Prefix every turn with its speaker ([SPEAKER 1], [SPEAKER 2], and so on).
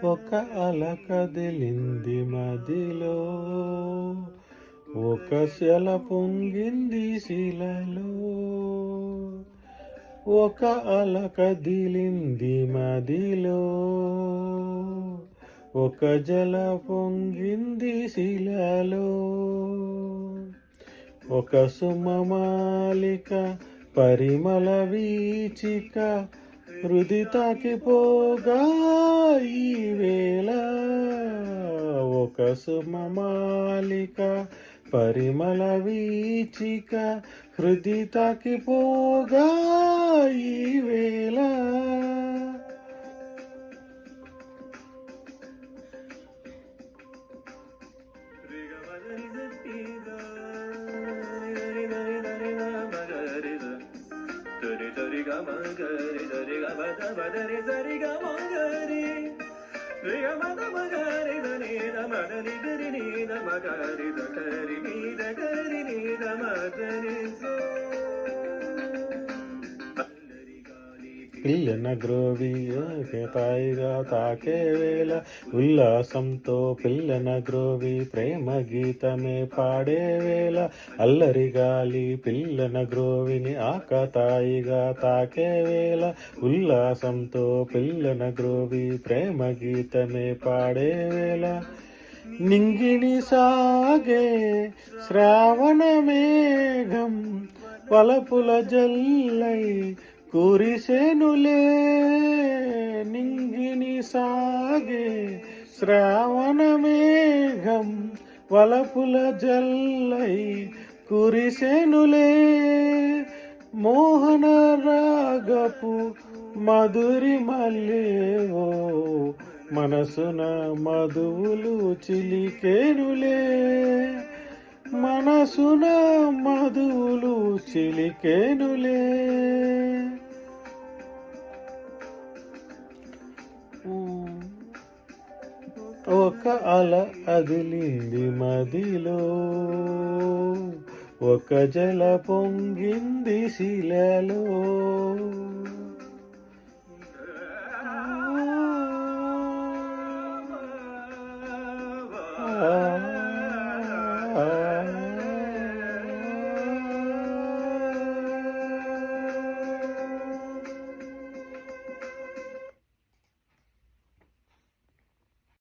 [SPEAKER 1] ఒక అల కదిలింది మదిలో, ఒక శల పొంగింది శిలలో. ఒక అల కదిలింది మదిలో, ఒక జల పొంగింది శిలలో. ఒక సుమమాలిక పరిమళ వీచిక హృది తాకిపోగా ఈ వేళ. ఒక సుమమాలిక పరిమళ వీచిక హృది తాకిపోగా ఈ వేళ. పిల్లన గ్రోవి తాయిగా తాకే వేళ, ఉల్లాసంతో పిల్లన గ్రోవి ప్రేమ గీతమే పాడే వేళ. అల్లరి గాలి పిల్లన గ్రోవిని ఆకతాయిగా తాకే వేళ, ఉల్లాసంతో పిల్లన గ్రోవి ప్రేమ గీతమే పాడే వేళ. నింగిని సాగే శ్రావణ మేఘం వలపుల జల్లై కురిసెనులే. నింగిని సాగే శ్రావణ మేఘం వలపుల జల్లై కురిసెనులే. మోహన రాగపు మధురి మల్లేవో మనసున మధువులు చిలికేనులే. మనసున మధువులు చిలికేనులే. ఒక అల అదిలింది మదిలో, ఒక జల పొంగింది శిలలో.